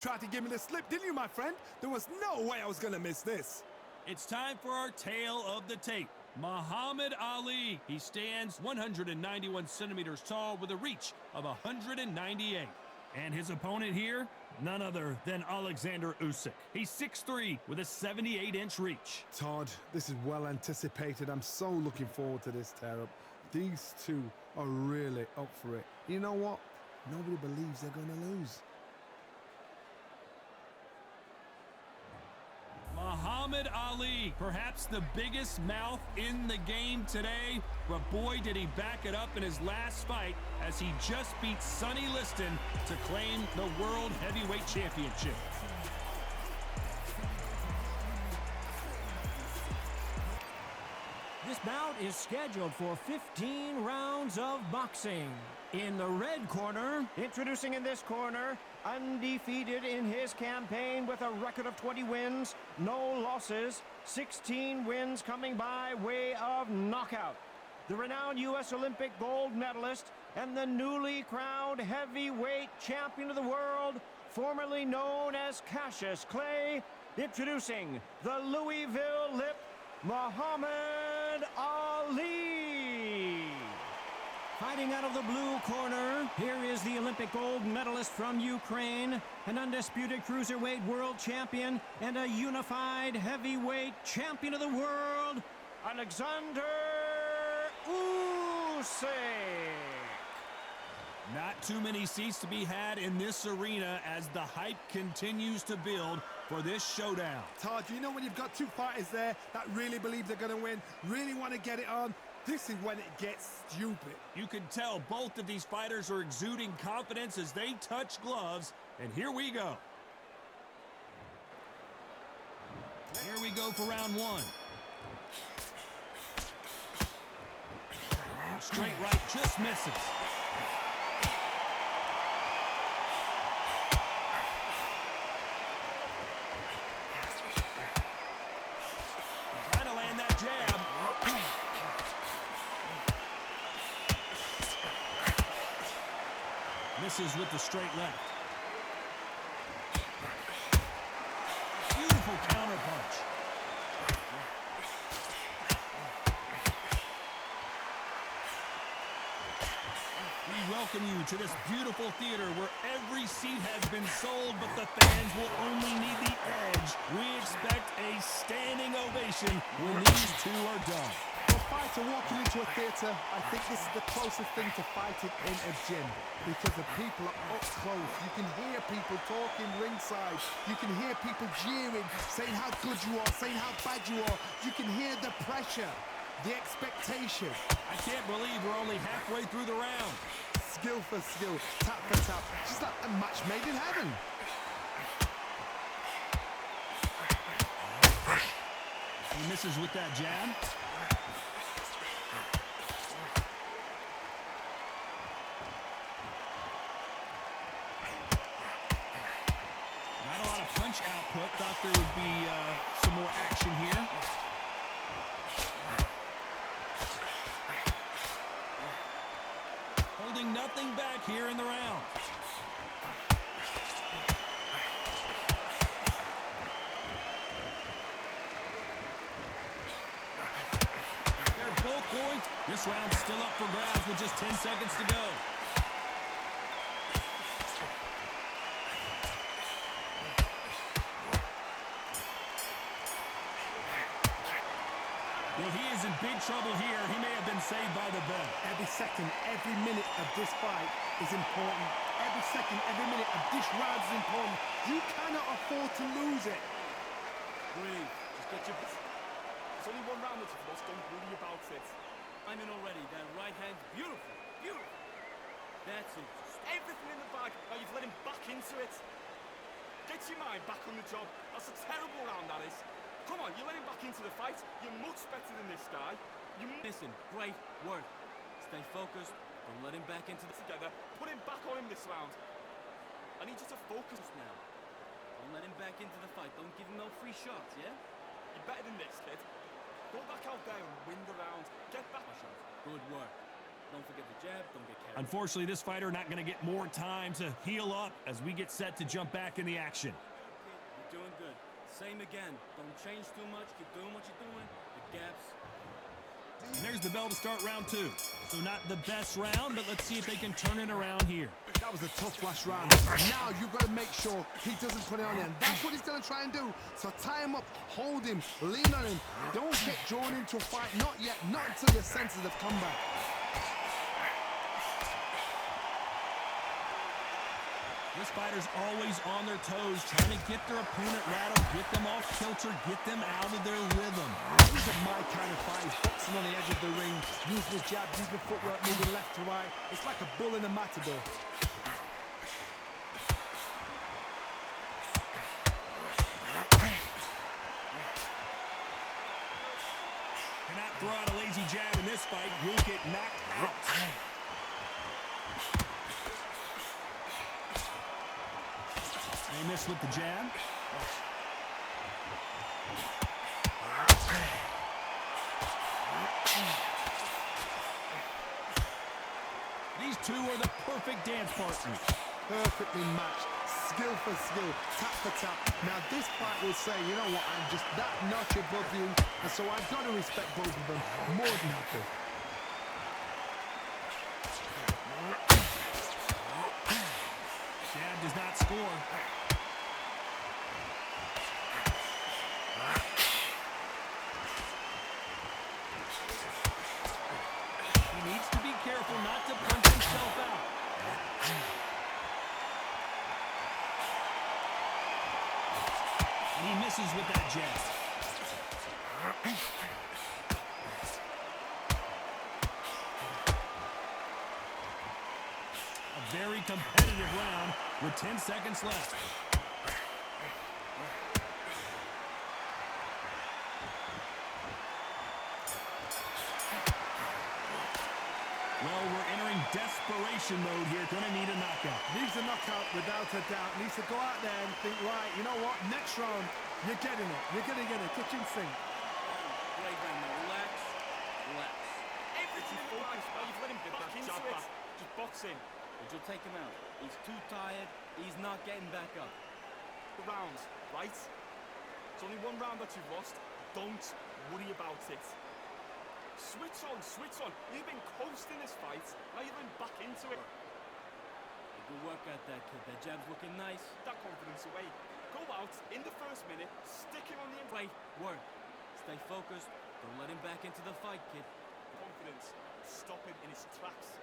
Tried to give me the slip, didn't you, my friend? There was no way I was gonna miss this. It's time for our tale of the tape. Muhammad Ali. He stands 191 centimeters tall with a reach of 198. And his opponent here, none other than Oleksandr Usyk. He's 6'3" with a 78-inch reach. Todd, this is well anticipated. I'm so looking forward to this tear-up. These two are really up for it. You know what? Nobody believes they're gonna lose. Muhammad Ali, perhaps the biggest mouth in the game today, but boy did he back it up in his last fight as he just beat Sonny Liston to claim the World Heavyweight Championship. This bout is scheduled for 15 rounds of boxing. In the red corner, introducing in this corner, undefeated in his campaign with a record of 20 wins, no losses, 16 wins coming by way of knockout. The renowned U.S. Olympic gold medalist and the newly crowned heavyweight champion of the world, formerly known as Cassius Clay, introducing the Louisville Lip, Muhammad Ali. Fighting out of the blue corner, here is the Olympic gold medalist from Ukraine, an undisputed cruiserweight world champion, and a unified heavyweight champion of the world, Oleksandr Usyk. Not too many seats to be had in this arena as the hype continues to build for this showdown. Todd, you know when you've got two fighters there that really believe they're gonna win, really want to get it on, this is when it gets stupid. You can tell both of these fighters are exuding confidence as they touch gloves, and here we go. Here we go for round one. Straight right, just misses. Trying to land that jab. Misses with the straight left. Beautiful counter punch. We welcome you to this beautiful theater where every seat has been sold, but the fans will only need the edge. We expect a standing ovation when these two are done. For a fighter walking into a theatre, I think this is the closest thing to fighting in a gym because the people are up close. You can hear people talking ringside. You can hear people jeering, saying how good you are, saying how bad you are. You can hear the pressure, the expectation. I can't believe we're only halfway through the round. Skill for skill, tap for tap, just like a match made in heaven. He misses with that jab. Not a lot of punch output. Thought there would be some more action here. Holding nothing back here in the round. They're both going. This round's still up for grabs with just 10 seconds to go. Well, he is in big trouble here. He may have been saved by the bell. Every second, every minute of this fight is important. Every second, every minute of this round is important. You cannot afford to lose it. Breathe. Just get your... It's only one round that's lost. Don't worry about it. I'm in already. That right hand's beautiful. Beautiful. That's it. Just everything in the bag. Now you've let him back into it. Get your mind back on the job. That's a terrible round, that is. Come on, you let him back into the fight. You're much better than this guy. Listen, great work. Stay focused. Don't let him back into the... Together. Put him back on him this round. I need you to focus now. Don't let him back into the fight. Don't give him no free shots, yeah? You're better than this, kid. Go back out there and win the round. Get back. Good work. Don't forget the jab, don't get carried. Unfortunately, this fighter not going to get more time to heal up as we get set to jump back in the action. You're doing good. Same again. Don't change too much. Keep doing what you're doing. The gaps. And there's the bell to start round 2. So not the best round, but let's see if they can turn it around here. That was a tough last round. Now you've got to make sure he doesn't put it on him. That's what he's going to try and do. So tie him up, hold him, lean on him. Don't get drawn into a fight. Not yet. Not until your senses have come back. This fighter's always on their toes, trying to get their opponent rattled, get them off kilter, get them out of their rhythm. These are my kind of fights. Boxing on the edge of the ring, using the jab, using the footwork, moving left to right. It's like a bull in a matador. Cannot throw out a lazy jab in this fight. You'll get knocked out. They miss with the jab. These two are the perfect dance partners. Perfectly matched, skill for skill, tap for tap. Now this fight will say, you know what, I'm just that notch above you, and so I've got to respect both of them more than happy. Jab does not score. He needs to be careful not to punch himself out. And he misses with that jab. A very competitive round with 10 seconds left. Well, we're entering desperation mode here. Gonna need a knockout. Needs a knockout without a doubt. Needs to go out there and think, right, you know what, next round, you're getting it. You're going to get it. Kitchen sink. Great round now. Relax. Relax. Everything focused. Now you've let him get back into it. Just box in. But you'll take him out. He's too tired. He's not getting back up. The rounds, right? It's only one round that you've lost. Don't worry about it. Switch on, switch on. You've been coasting this fight. Now you've been back into it. Good work at that, kid. That jab's looking nice. That confidence away. Go out in the first minute. Stick him on the Great work. Stay focused. Don't let him back into the fight, kid. confidence. Stop him in his tracks.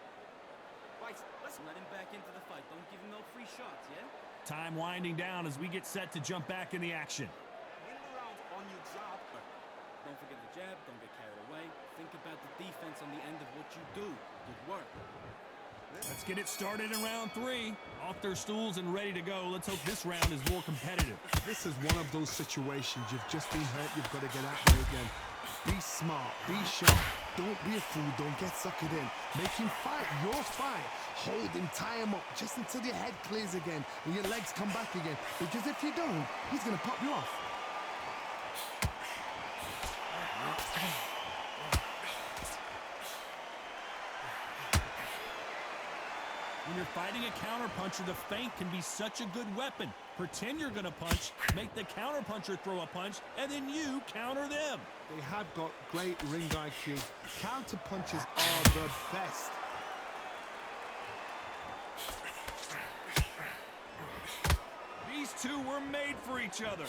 Right, let's Let him back into the fight. Don't give him no free shots, yeah? Time winding down as we get set to jump back in the action. win the round on your jab. Don't forget the jab. Don't get carried away. Think about the defense on the end of what you do. Good work. Let's get it started in round 3. Off their stools and ready to go. Let's hope this round is more competitive. This is one of those situations. You've just been hurt. You've got to get out there again. Be smart. Be sharp. Don't be a fool. Don't get suckered in. Make him fight your fight. Hold him. Tie him up just until your head clears again and your legs come back again. Because if you don't, he's going to pop you off. When you're fighting a counterpuncher, the feint can be such a good weapon. Pretend you're going to punch, make the counterpuncher throw a punch, and then you counter them. They have got great ring IQ. Counter punches are the best. These two were made for each other.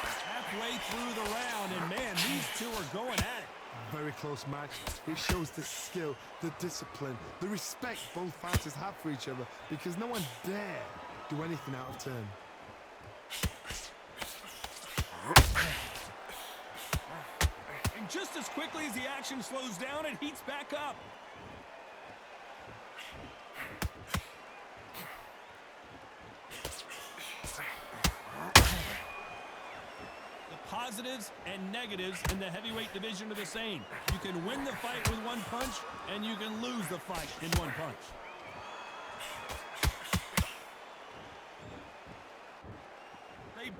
Halfway through the round, and man, these two are going at it. Very close match. It shows the skill, the discipline, the respect both fighters have for each other because no one dare do anything out of turn. And just as quickly as the action slows down, it heats back up. Positives and negatives in the heavyweight division are the same. You can win the fight with one punch, and you can lose the fight in one punch.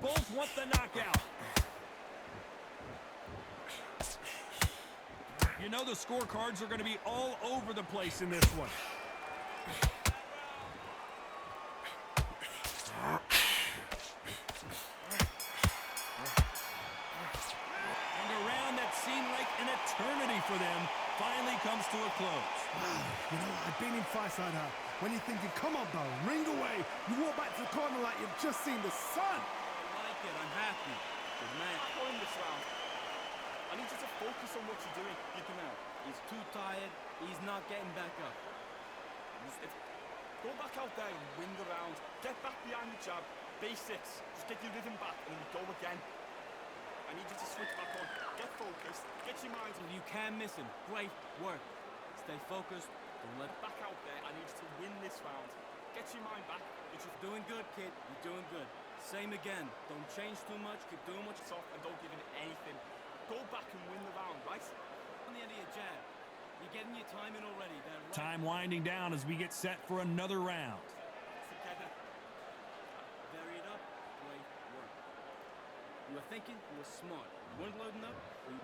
both want the knockout. You know the scorecards are going to be all over the place in this one. And a round that seemed like an eternity for them finally comes to a close. You know, I've been in fights like that. When you're thinking, come on, bro, ring away. You walk back to the corner like you've just seen the sun. I like it. I'm happy. Good man. Back on this round. I need you to focus on what you're doing. You can now. He's too tired. He's not getting back up. Go back out there and win the round. Get back behind the jab. Basics. Just get your rhythm back and then we go again. I need you to switch back on. Get focused. Get your mind on. You can't miss him. Great work. Stay focused. Don't let Back out there. I need you to win this round. Get your mind back. You're just doing good, kid. You're doing good. Same again. Don't change too much. Keep doing what It's off and don't give it anything. Go back and win the round, right? on the end of your jab. You're getting your time in already. That right Time winding down as we get set for another round. Together. Vary it up. Great work. You were thinking. You were smart. You weren't loading up. And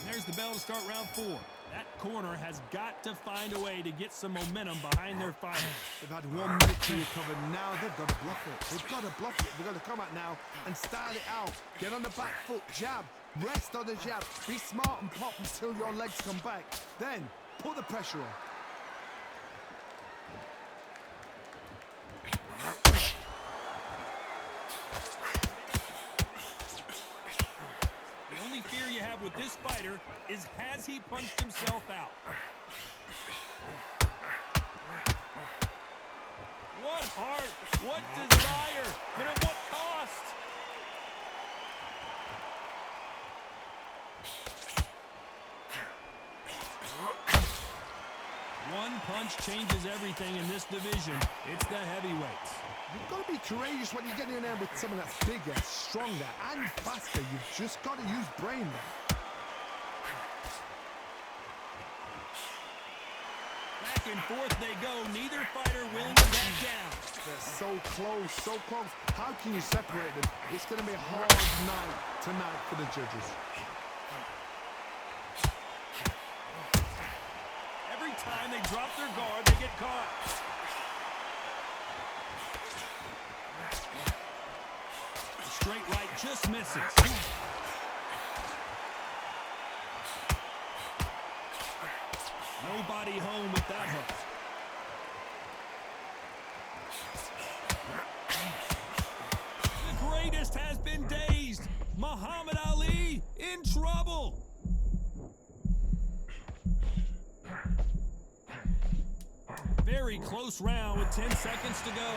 there's the bell to start round 4. That corner has got to find a way to get some momentum behind their fighter. They've had 1 minute to recover. Now they've got to bluff it. They've got to bluff it. They've got to come out now and style it out. Get on the back foot, jab. Rest on the jab. Be smart and pop until your legs come back. Then put the pressure on. The only fear you have with this fighter is has he punched himself out? What heart, what desire, but at what cost? One punch changes everything in this division. It's the heavyweights. You've got to be courageous when you get in there with someone that's bigger, stronger, and faster. You've just got to use brain there. Back and forth they go. Neither fighter willing to back down. They're so close, so close. How can you separate them? It's going to be a hard night tonight for the judges. Every time they drop their guard, they get caught. The straight right just misses. Nobody home with that hook. The greatest has been dazed. Muhammad Ali in trouble. Very close round with 10 seconds to go.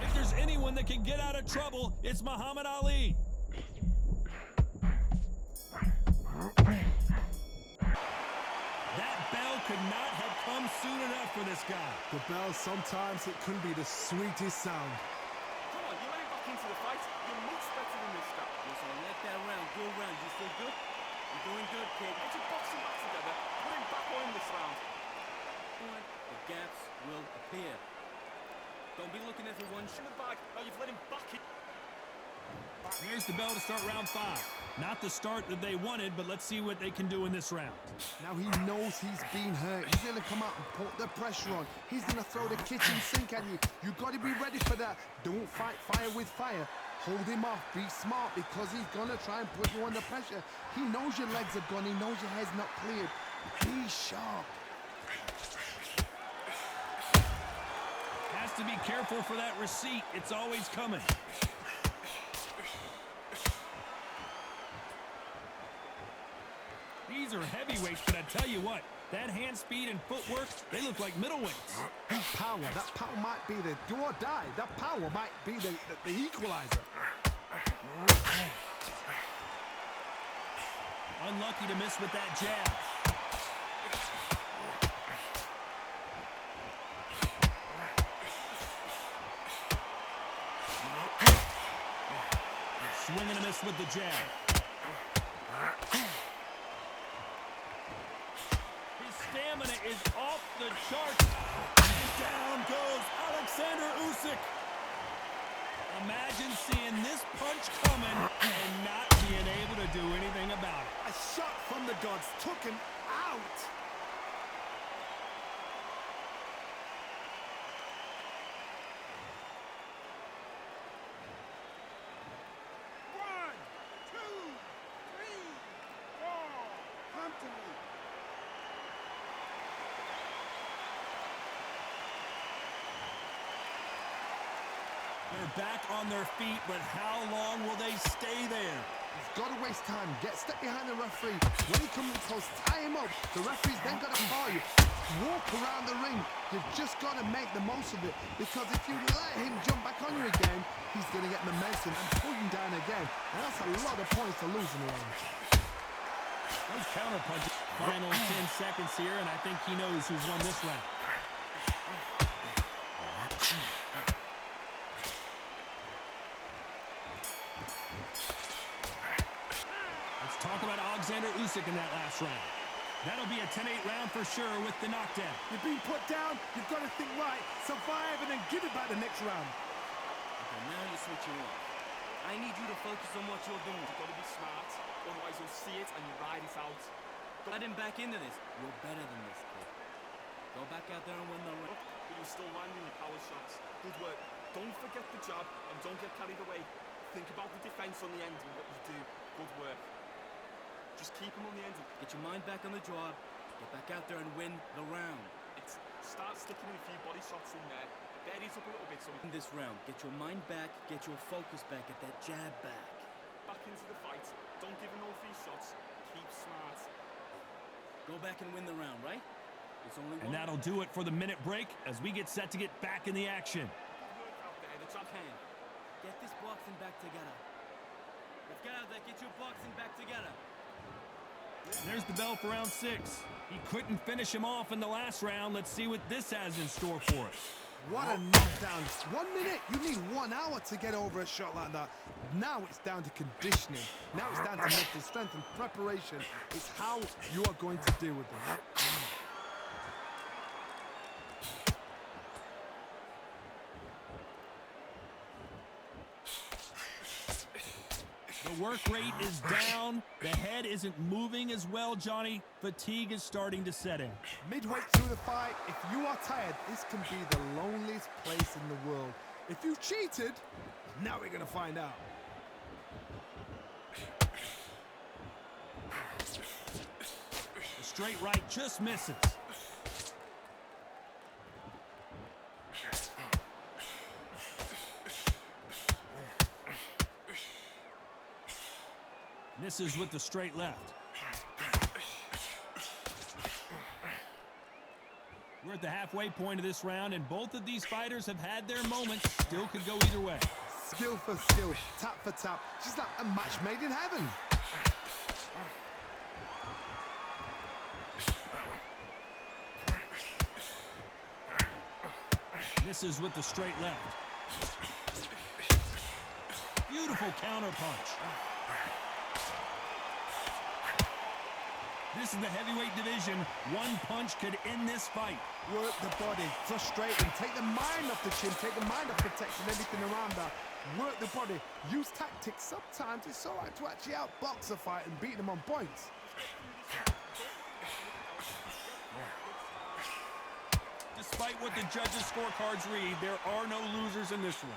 If there's anyone that can get out of trouble, it's Muhammad Ali. That bell could not have come soon enough for this guy. The bell, sometimes it can be the sweetest sound. Come on, you're getting back into the fight. You're much better than this guy. Listen, I like that round. Good round. You feel good? You're doing good, kid. Get your boxing back together. Put him back on this round. The gaps will appear. Don't be looking at the one In the bag. Now you've let him back in. Here's the bell to start round 5. Not the start that they wanted, but let's see what they can do in this round. Now he knows he's been hurt. He's going to come out and put the pressure on. He's going to throw the kitchen sink at you. You've got to be ready for that. Don't fight fire with fire. Hold him off. Be smart because he's going to try and put you under pressure. He knows your legs are gone. He knows your head's not cleared. Be sharp. Has to be careful for that receipt. It's always coming. These are heavyweights, but I tell you what, that hand speed and footwork, they look like middleweights. Power. That power might be the do or die. That power might be the equalizer. Unlucky to miss with that jab. Swing and a miss with the jab. His stamina is off the charts. And down goes Oleksandr Usyk. Imagine seeing this punch coming and not being able to do anything about it. A shot from the gods took him out. One, two, three, four. Come to me. They're back on their feet, but how long will they stay there? He's got to waste time. Get stuck behind the referee. When he comes close, tie him up. The referee's then got to call you. Walk around the ring. You've just got to make the most of it. Because if you let him jump back on you again, he's going to get momentum and pull you down again. And that's a lot of points to lose in the round. Those counter punches. Final 10 seconds here, and I think he knows who's won this round. Let's talk about Oleksandr Usyk in that last round. That'll be a 10-8 round for sure with the knockdown. You've been put down. You've got to think right. Survive and then give it back the next round. Okay, now you're switching off. I need you to focus on what you're doing. You've got to be smart, otherwise you'll see it and you ride it out. Let him back into this. You're better than this, kid. Go back out there and win the round. But you're still landing your power shots. Good work. Don't forget the jab and don't get carried away. Think about the defense on the end and what you do. Good work. Just keep him on the end. Get your mind back on the job. Get back out there and win the round. Start sticking in a few body shots in there. Bury it up a little bit so we In this round, get your mind back, get your focus back, get that jab back. back into the fight. Don't give him no free shots. Keep smart. Go back and win the round, right? It's only one. And that'll do it for the minute break as we get set to get back in the action. Good work out there. The jab Hand. Get this boxing back together. Let's get out there, get your boxing back together. There's the bell for round 6. He couldn't finish him off in the last round. Let's see what this has in store for us. What a knockdown. 1 minute. You need 1 hour to get over a shot like that. Now it's down to conditioning. Now it's down to mental strength and preparation. It's how you are going to deal with it. The work rate is down. The head isn't moving as well, Johnny. Fatigue is starting to set in. Midway through the fight, if you are tired, this can be the loneliest place in the world. If you cheated, now we're going to find out. The straight right just misses. Misses with the straight left. We're at the halfway point of this round, and both of these fighters have had their moments. Still could go either way. Skill for skill, tap for tap. She's like a match made in heaven. Misses with the straight left. Beautiful counter punch. This is the heavyweight division. One punch could end this fight. Work the body, frustrate him, take the mind off the chin, take the mind off protecting everything around that. Work the body, use tactics. Sometimes it's all right to actually outbox a fight and beat them on points. Despite what the judges' scorecards read, there are no losers in this one.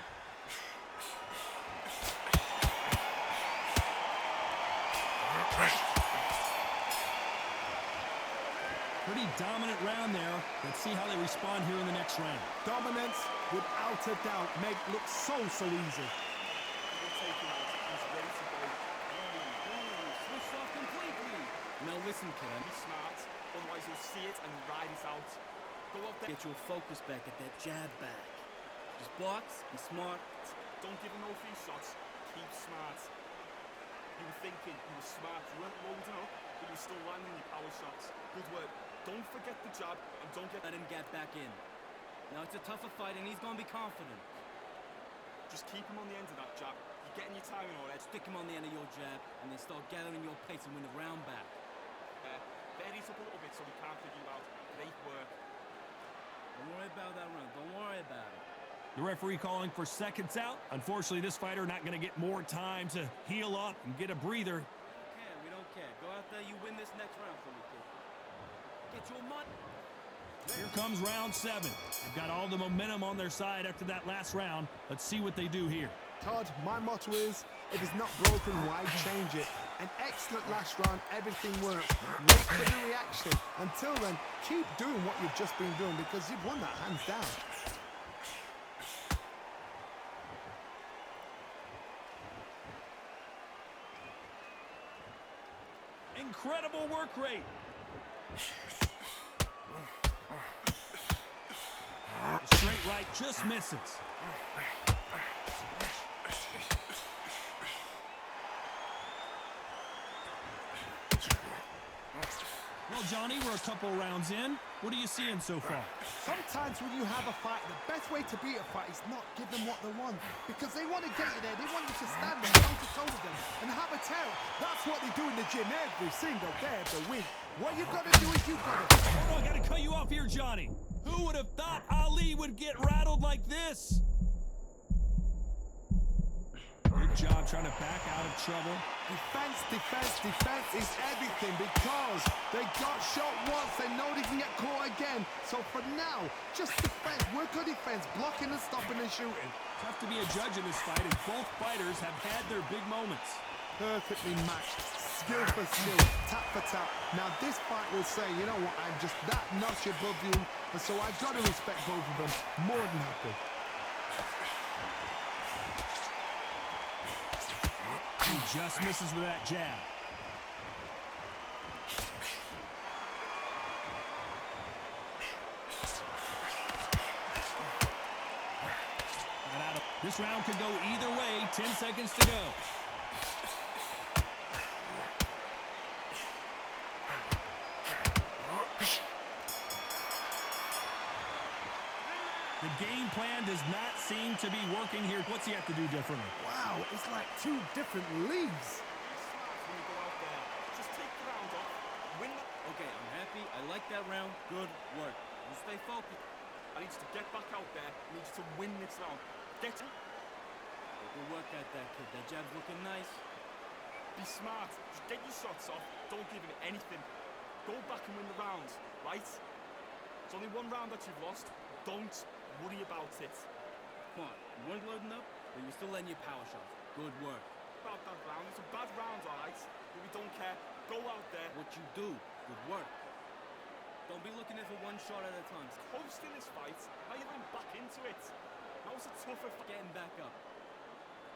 Pretty dominant round there. Let's see how they respond here in the next round. Dominance, without a doubt, make look so easy. We'll take him out. He's ready to go. Switch off completely. Now listen, kid. Be smart, otherwise you'll see it and ride it out. Go up there. Get your focus back, get that jab back. Just box, be smart. Don't give him no free shots. Keep smart. You were thinking, you were smart. You weren't loading up, but you were still landing your power shots. Good work. Don't forget the jab and don't Let him get back in. Now it's a tougher fight and he's gonna be confident. Just keep him on the end of that jab. You're getting your timing already. Stick him on the end of your jab and then start gathering your pace and win the round back. Bury it up a little bit so we can't figure you out. Great work. Don't worry about that round. Don't worry about it. The referee calling for seconds out. Unfortunately, this fighter not going to get more time to heal up and get a breather. We don't care. Go out there, you win this next round for me, kid. Get your money. Here comes round 7. They've got all the momentum on their side after that last round. Let's see what they do here. Todd, my motto is, if it's not broken, why change it? An excellent last round, everything works. Wait for the reaction. Until then, keep doing what you've just been doing because you've won that hands down. Incredible work rate. The straight right just misses. Well, Johnny, we're a couple rounds in. What are you seeing so far? Sometimes when you have a fight, the best way to beat a fight is not give them what they want. Because they want to get you there. They want you to stand there, toe-to-toe with them, and have a tell. That's what they do in the gym every single day of the week. What you got to do is you got to... Hold on, I got to cut you off here, Johnny. Who would have thought Ali would get rattled like this? Good job trying to back out of trouble. Defense, defense, defense is everything because they got shot once. They know they can get caught again. So for now, just defense. Work on defense, blocking and stopping and shooting. Tough to be a judge in this fight, and both fighters have had their big moments. Perfectly matched, skill for skill, tap for tap. Now this fight will say, you know what, I'm just that notch above you, and so I've got to respect both of them. More than happy. He just misses with that jab. This round could go either way. 10 seconds to go. The game plan does not seem to be working here. What's he have to do differently? Wow, it's like two different leagues. When you go out there, just take the round off, win the... Okay, I'm happy. I like that round. Good work. You stay focused. I need you to get back out there. I need you to win this round. Get it. Good work at that, kid. That jab's looking nice. Be smart. Just get your shots off. Don't give it anything. Go back and win the rounds, right? It's only one round that you've lost. Don't worry about it. Come on. You weren't loading up, but you're still letting your power shots. Good work. About that round. It's a bad round, alright? But we don't care. Go out there. What you do. Good work. Don't be looking at it for one shot at a time. Coast in this fight. Now you're going back into it. Now it's a tougher fight. Getting back up.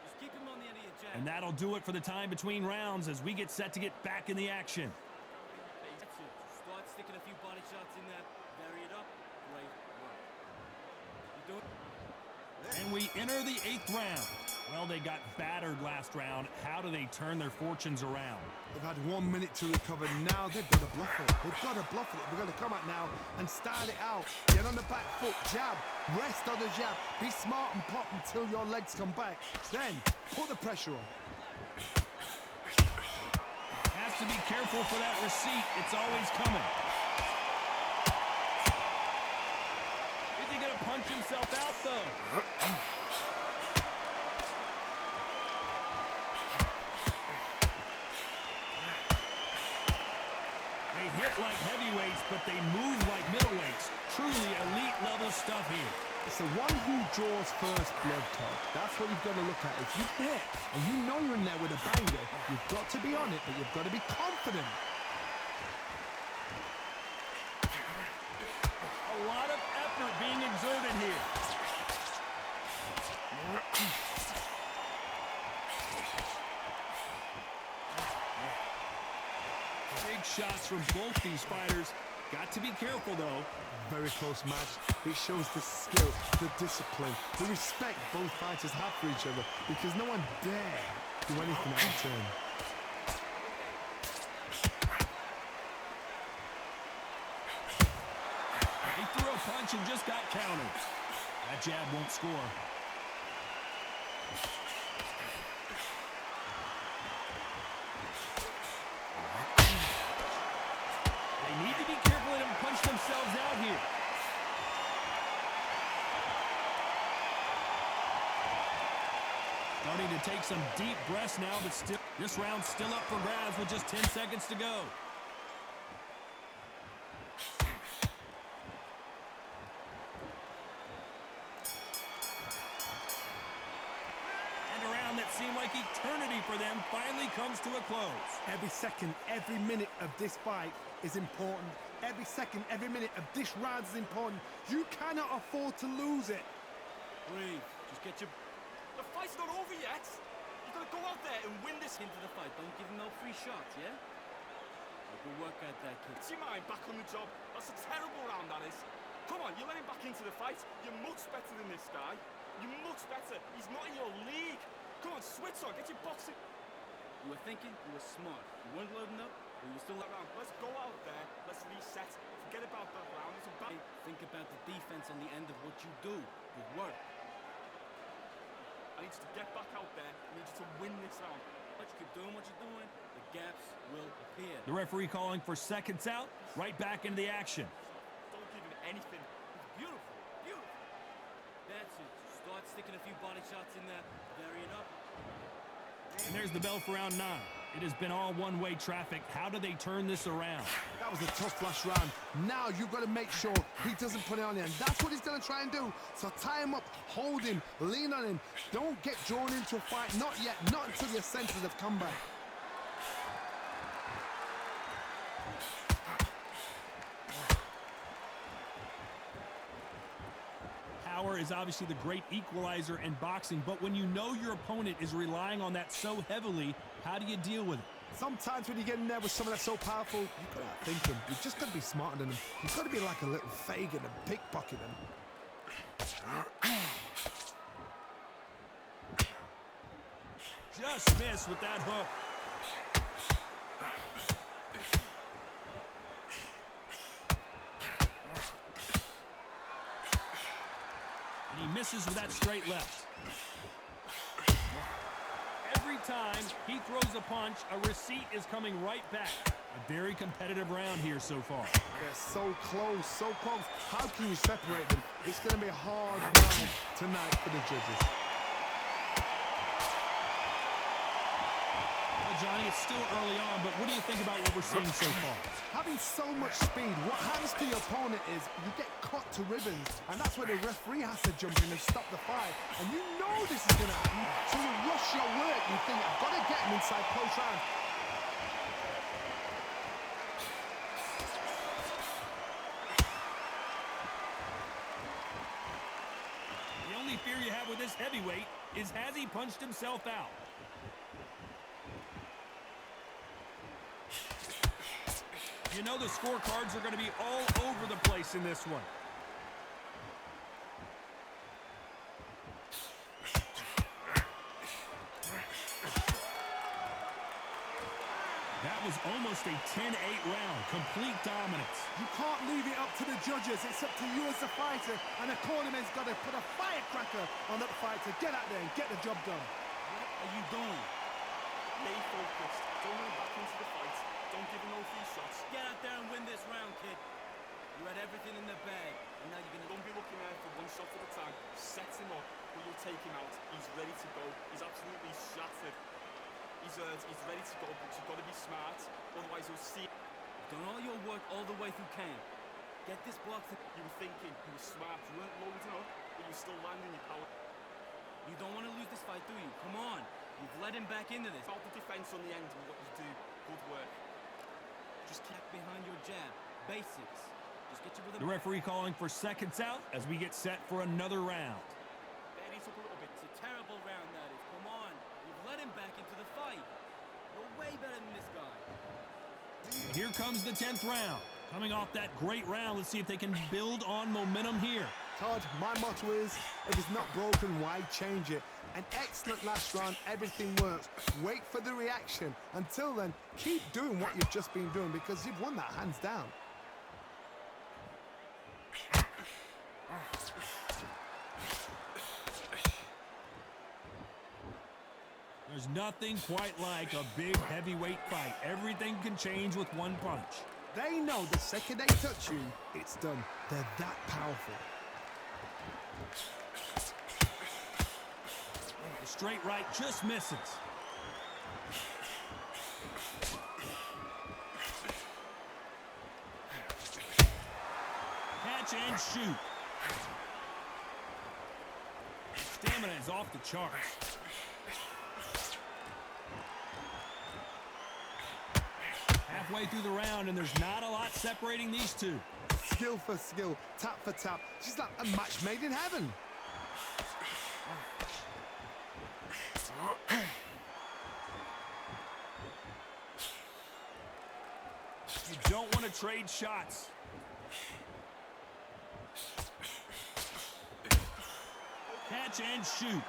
Just keep him on the end of your jab. And that'll do it for the time between rounds as we get set to get back in the action. That's it. Start sticking a few body shots in there. Vary it up. Great work. You do it. And we enter the 8th round. Well, they got battered last round. How do they turn their fortunes around? They've had 1 minute to recover. Now they've got to bluff it. They've got to bluff it. They've got to come out now and style it out. Get on the back foot, jab, rest on the jab. Be smart and pop until your legs come back. Then put the pressure on. Has to be careful for that receipt. It's always coming. Is he going to punch himself out, though? They hit like heavyweights, but they move like middleweights. Truly elite level stuff here. It's the one who draws first blood, Todd. That's what you've got to look at. If you hit and you know you're in there with a banger, you've got to be on it, but you've got to be confident. A lot of effort being exerted here. Big shots from both these fighters. Got to be careful, though. Very close match. It shows the skill, the discipline, the respect both fighters have for each other because no one dare do anything out of turn. He threw a punch and just got countered. That jab won't score. They need to be careful and punch themselves out here. take some deep breaths now, but still, this round's still up for grabs with just 10 seconds to go. And a round that seemed like eternity for them finally comes to a close. Every second, every minute of this fight is important. Every second, every minute of this round is important. You cannot afford to lose it. Breathe. Just get your... The fight's not over yet. You've got to go out there and win this into the fight. Don't give him no free shots, yeah? Good work at that, kid. See mine back on the job. That's a terrible round, that is. Come on, you let him back into the fight. You're much better than this guy. You're much better. He's not in your league. Come on, switch on. Get your boxing. You were thinking, you were smart. You weren't loading up, but you were still around. Let's go out there. Let's reset. Forget about that round. It's a bad... Think about the defense on the end of what you do. Good work. I need you to get back out there. I need you to win this round. But you keep doing what you're doing, the gaps will appear. The referee calling for seconds out, right back into the action. Don't give him anything. It's beautiful, beautiful. That's it. Start sticking a few body shots in there. Vary it up. And there's the bell for round 9. It has been all one-way traffic. How do they turn this around? That was a tough last round. Now you've got to make sure he doesn't put it on you. And that's what he's going to try and do. So tie him up, hold him, lean on him. Don't get drawn into a fight. Not yet. Not until your senses have come back. Power is obviously the great equalizer in boxing, but when you know your opponent is relying on that so heavily, how do you deal with it? Sometimes when you get in there with someone that's so powerful, you've got to outthink him. You've just got to be smarter than him. You've got to be like a little Fagin and pickpocket him. Just missed with that hook. And he misses with that straight left. Every time he throws a punch, a receipt is coming right back. A very competitive round here so far. They're so close, so close. How can you separate them? It's going to be a hard round tonight for the judges. Well, Johnny, it's still early on, but what do you think about what we're seeing so far? Having so much speed, what happens to your opponent is you get cut to ribbons, and that's where the referee has to jump in and stop the fight. And you know this is going to happen, so you rush your work. You think, I've got to get him inside close round. The only fear you have with this heavyweight is, has he punched himself out? You know the scorecards are going to be all over the place in this one. That was almost a 10-8 round. Complete dominance. You can't leave it up to the judges. It's up to you as the fighter, and the cornerman's got to put a firecracker on that fighter. Get out there and get the job done. What are you doing? Stay focused. Don't run back into the fight. Don't give him no free shots. Get out there and win this round, kid. You had everything in the bag, and now you're gonna... Don't be looking out for one shot at a time. Set him up, but you'll take him out. He's ready to go. He's absolutely shattered. He's ready to go, but you've got to be smart. Otherwise, you'll see... You've done all your work all the way through camp. Get this block to... You were thinking, you were smart. You weren't loading up, but you were still landing your power. You don't want to lose this fight, do you? Come on. You've led him back into this. About the defense on the end and what you do. Good work. Just keep behind your jab. Basics. Just get you with The referee calling for seconds out as we get set for another round. There he's up a little bit. It's a terrible round, that is. Come on. You've led him back into the fight. You're way better than this guy. Here comes the 10th round. Coming off that great round, let's see if they can build on momentum here. Todd, my motto is, if it's not broken, why change it? An excellent last round, everything works. Wait for the reaction. Until then, keep doing what you've just been doing because you've won that hands down. There's nothing quite like a big heavyweight fight. Everything can change with one punch. They know the second they touch you, it's done. They're that powerful. The Straight right just misses. Catch and shoot. Stamina is off the charts. Halfway through the round, and there's not a lot separating these two. Skill for skill, tap for tap. She's like a match made in heaven. You don't want to trade shots. Catch and shoot.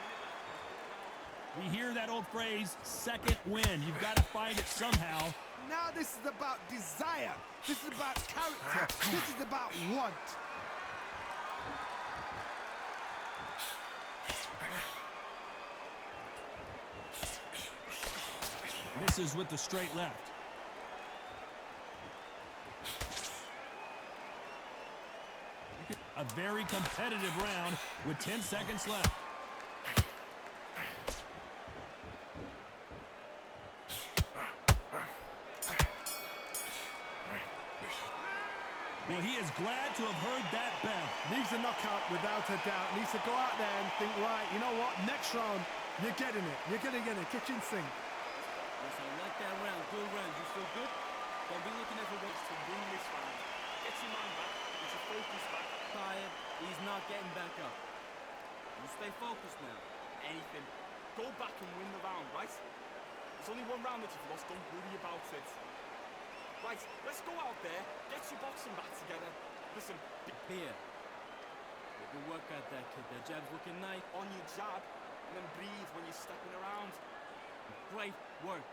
We hear that old phrase, second win. You've got to find it somehow. Now this is about desire. This is about character. This is about want. Misses with the straight left. A very competitive round with 10 seconds left. Well, he is glad to have heard that bell. Needs a knockout without a doubt. Needs to go out there and think, right, you know what? Next round, you're getting it. You're going to get it. Kitchen sink. Listen, I like that round. Good round. You feel good? Don't be looking at the ways to win this round. Get your mind back. Get your focus back. Tired. He's not getting back up. You stay focused now. Anything. Go back and win the round, right? There's only one round that you've lost. Don't worry about it. Right, let's go out there. Get your boxing back together. Listen. Here. Good work at that, kid. That jab's looking nice. On your jab, and then breathe when you're stepping around. Great work.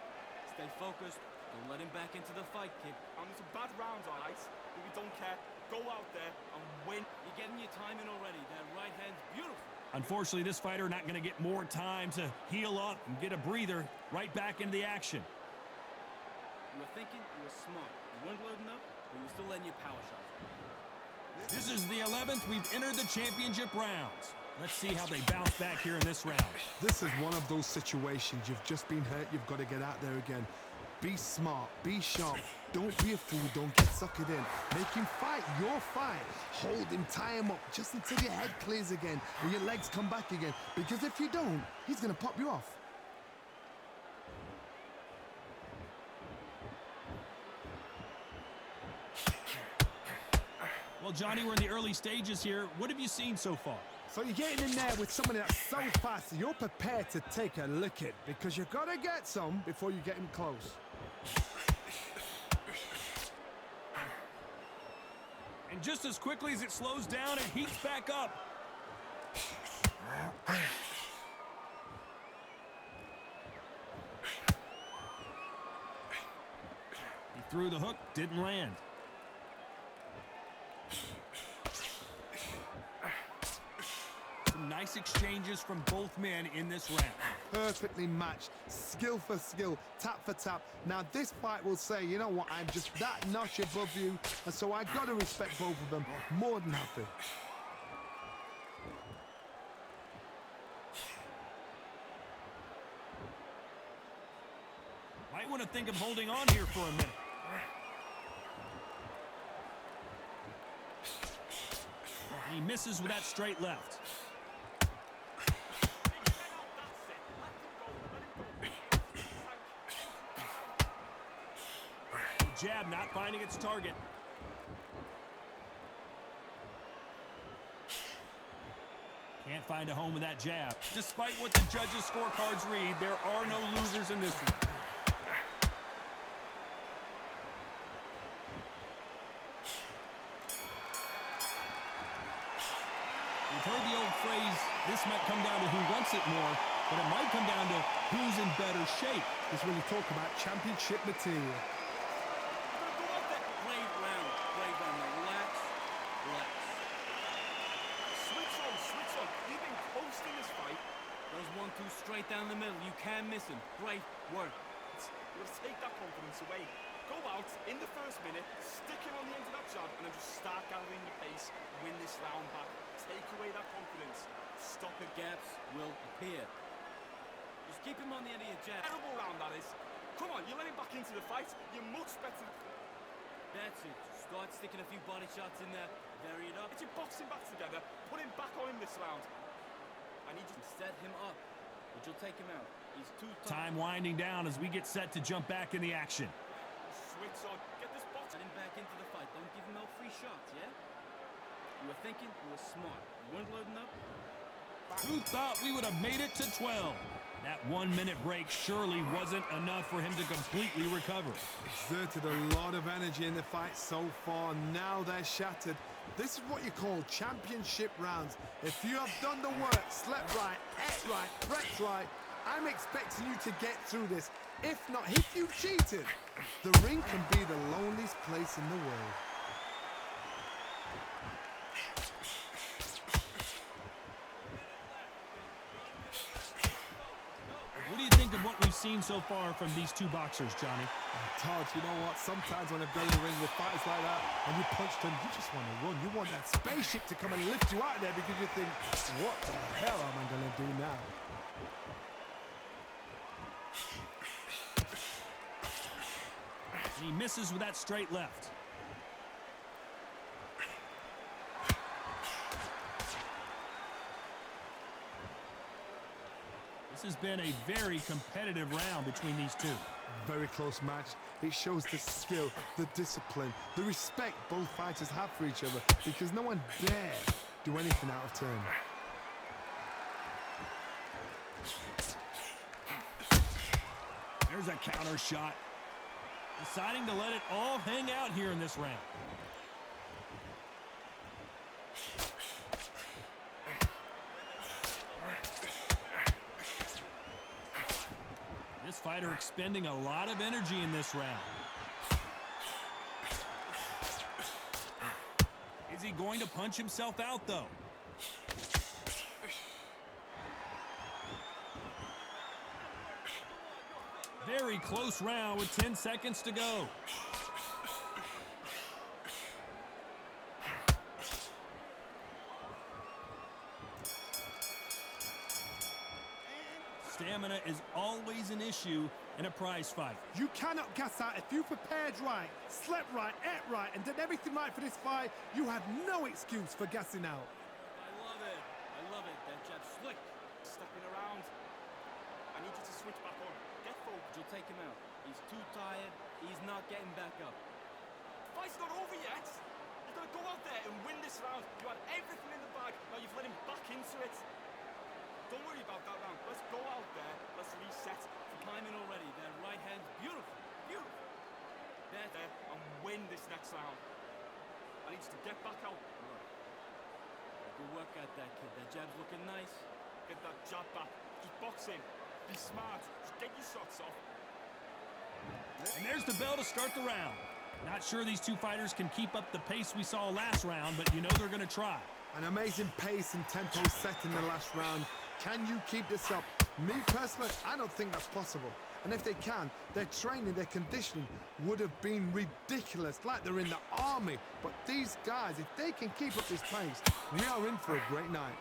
Stay focused. Don't let him back into the fight, kid. And it's a bad round, all right? But we don't care. Go out there and win. You're getting your timing already. That right hand's beautiful. Unfortunately, this fighter not going to get more time to heal up and get a breather. Right back into the action. You were thinking, you were smart. You weren't loading up, but you were still letting your power shots. This is the 11th. We've entered the championship rounds. Let's see how they bounce back here in this round. This is one of those situations. You've just been hurt. You've got to get out there again. Be smart. Be sharp. Don't be a fool. Don't get suckered in. Make him fight your fight. Hold him. Tie him up just until your head clears again and your legs come back again. Because if you don't, he's going to pop you off. Well, Johnny, we're in the early stages here. What have you seen so far? So you're getting in there with somebody that's so fast, you're prepared to take a lick it because you've got to get some before you get him close. And just as quickly as it slows down, it heats back up. He threw the hook, didn't land. Nice exchanges from both men in this round. Perfectly matched, skill for skill, tap for tap. Now this fight will say, you know what, I'm just that notch above you, and so I got to respect both of them. More than happy. Might want to think of holding on here for a minute. He misses with that straight left. Jab not finding its target. Can't find a home with that jab. Despite what the judges' scorecards read, there are no losers in this one. We've heard the old phrase, this might come down to who wants it more, but it might come down to who's in better shape. This is when you talk about championship material. Straight down the middle. You can't miss him. Great work. Let's take that confidence away. Go out in the first minute, stick him on the end of that jab, and then just start gathering your pace. Win this round back. Take away that confidence. Stop it. Gaps will appear. Just keep him on the end of your jab. Terrible round, that is. Come on, you let him back into the fight. You're much better. That's it. Start sticking a few body shots in there. Vary it up. Get your boxing back together. Put him back on him this round. I need you to set him up, but you'll take him out. He's too tough. Time winding down as we get set to jump back in the action. Switch on. Get this box. Get him back into the fight. Don't give him no free shots, yeah? You were thinking, you were smart. You weren't loading up. Who thought we would have made it to 12? That 1 minute break surely wasn't enough for him to completely recover. Exerted a lot of energy in the fight so far. Now they're shattered. This is what you call championship rounds. If you have done the work, slept right, ate right, prepped right, I'm expecting you to get through this. If not, if you cheated, the ring can be the loneliest place in the world. What do you think of what we've seen so far from these two boxers, Johnny? Todd, you know what? Sometimes when I've been in the ring with fighters like that and you punch them, you just want to run. You want that spaceship to come and lift you out of there because you think, what the hell am I going to do now? And he misses with that straight left. This has been a very competitive round between these two. Very close match. It shows the skill, the discipline, the respect both fighters have for each other because no one dare do anything out of turn. There's a counter shot. Deciding to let it all hang out here in this round. This fighter expending a lot of energy in this round. Is he going to punch himself out, though? Very close round with 10 seconds to go. Stamina is always an issue in a prize fight. You cannot gas out. If you prepared right, slept right, ate right, and did everything right for this fight, you have no excuse for gassing out. I love it. I love it. That jab slick. Stepping around. I need you to switch back on. Get focused. You'll take him out. He's too tired. He's not getting back up. The fight's not over yet. You've got to go out there and win this round. You had everything in the bag. Now you've let him back into it. Don't worry about that round. Let's go out there. Let's reset. Climbing already. That right hand's beautiful. Beautiful. There and win this next round. I need you to get back out. Good work at that, kid. That jab's looking nice. Get that jab back. Just box in. Be smart. Just get your shots off. And there's the bell to start the round. Not sure these two fighters can keep up the pace we saw last round, but you know they're going to try. An amazing pace and tempo set in the last round. Can you keep this up? Me personally, I don't think that's possible. And if they can, their training, their conditioning would have been ridiculous, like they're in the army. But these guys, if they can keep up this pace, we are in for a great night.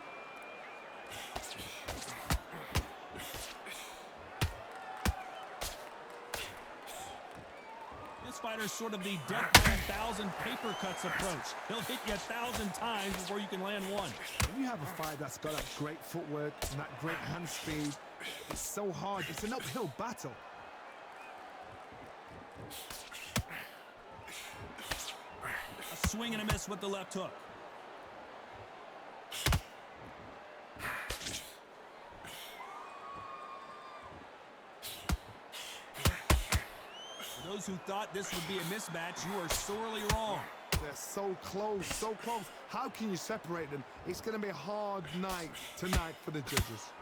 This fighter's sort of the death by 1,000 paper cuts approach. He'll hit you 1,000 times before you can land one. When you have a fight that's got that great footwork and that great hand speed, it's so hard. It's an uphill battle. A swing and a miss with the left hook. For those who thought this would be a mismatch, you are sorely wrong. They're so close, so close. How can you separate them? It's going to be a hard night tonight for the judges.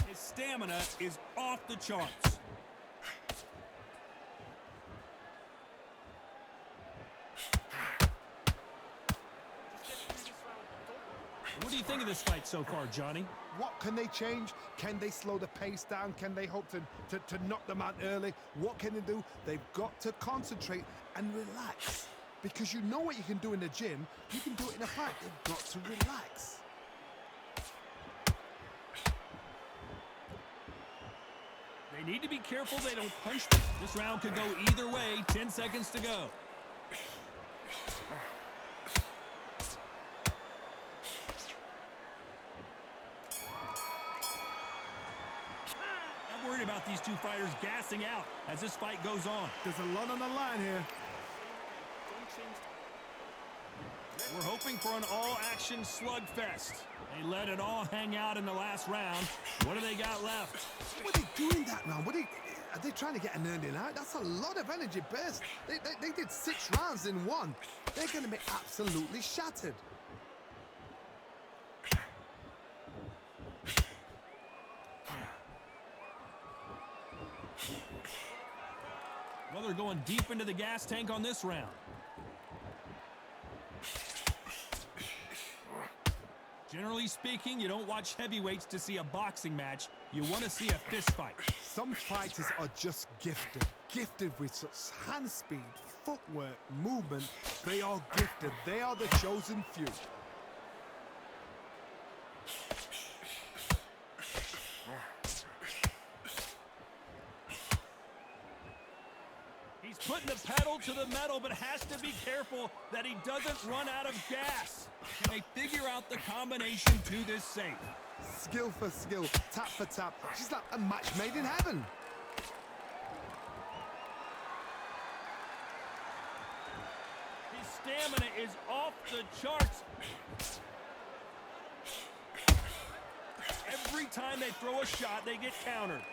His stamina is off the charts. What do you think of this fight so far, Johnny? What can they change? Can they slow the pace down? Can they hope to knock them out early? What can they do? They've got to concentrate and relax. Because you know what you can do in the gym, you can do it in a fight. They've got to relax. They need to be careful they don't punch them. This round could go either way. 10 seconds to go. I'm worried about these two fighters gassing out as this fight goes on. There's a lot on the line here. We're hoping for an all-action slugfest. They let it all hang out in the last round. What do they got left? What are they doing that round? Are they trying to get an earning out? That's a lot of energy burst. They did 6 rounds in one. They're going to be absolutely shattered. Well, they're going deep into the gas tank on this round. Generally speaking, you don't watch heavyweights to see a boxing match. You want to see a fist fight. Some fighters are just gifted. Gifted with such hand speed, footwork, movement. They are gifted. They are the chosen few. He's putting the pedal to the metal, but has to be careful that he doesn't run out of gas. Can they figure out the combination to this safe? Skill for skill, tap for tap. She's like a match made in heaven. His stamina is off the charts. Every time they throw a shot, they get countered.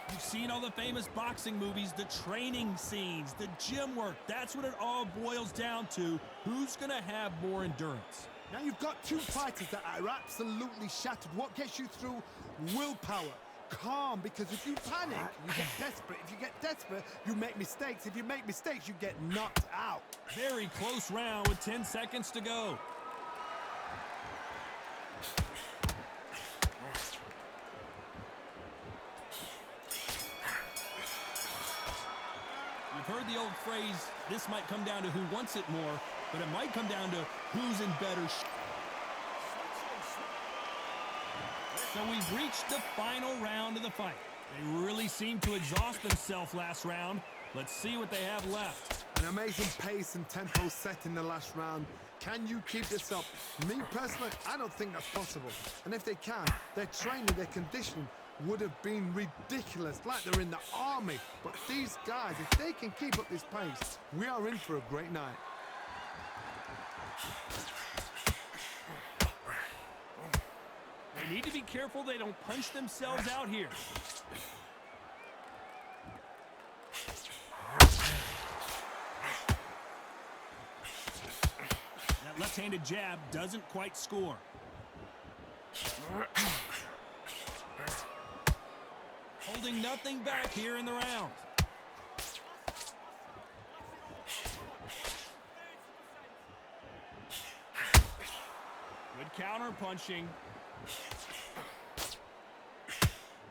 You've seen all the famous boxing movies, the training scenes, the gym work. That's what it all boils down to. Who's going to have more endurance? Now you've got two fighters that are absolutely shattered. What gets you through? Willpower. Calm, because if you panic, you get desperate. If you get desperate, you make mistakes. If you make mistakes, you get knocked out. Very close round with 10 seconds to go. You've heard the old phrase, this might come down to who wants it more, but it might come down to who's in better shape. So we've reached the final round of the fight. They really seemed to exhaust themselves last round. Let's see what they have left. An amazing pace and tempo set in the last round. Can you keep this up? Me personally, I don't think that's possible. And if they can, their training, their conditioning would have been ridiculous, like they're in the army. But these guys, if they can keep up this pace, we are in for a great night. They need to be careful they don't punch themselves out here. That left-handed jab doesn't quite score. Holding nothing back here in the round. Good counter punching.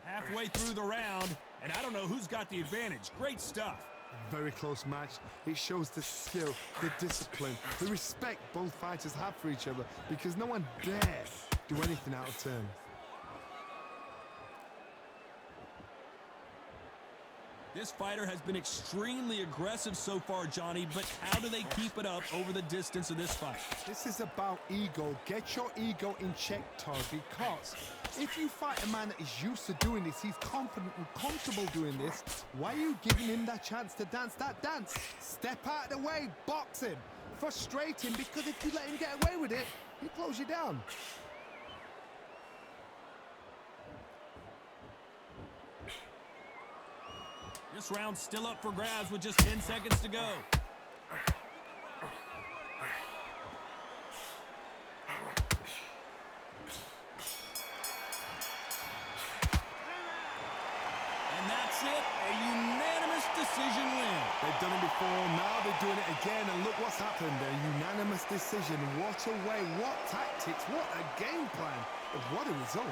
Halfway through the round, and I don't know who's got the advantage. Great stuff. Very close match. It shows the skill, the discipline, the respect both fighters have for each other, because no one dares do anything out of turn. This fighter has been extremely aggressive so far, Johnny, but how do they keep it up over the distance of this fight? This is about ego. Get your ego in check, Todd, because if you fight a man that is used to doing this, he's confident and comfortable doing this, why are you giving him that chance to dance that dance? Step out of the way, box him. Frustrate him, because if you let him get away with it, he'll close you down. This round's still up for grabs with just 10 seconds to go. And that's it, a unanimous decision win. They've done it before, now they're doing it again, and look what's happened. A unanimous decision. What a way, what tactics, what a game plan. What a result.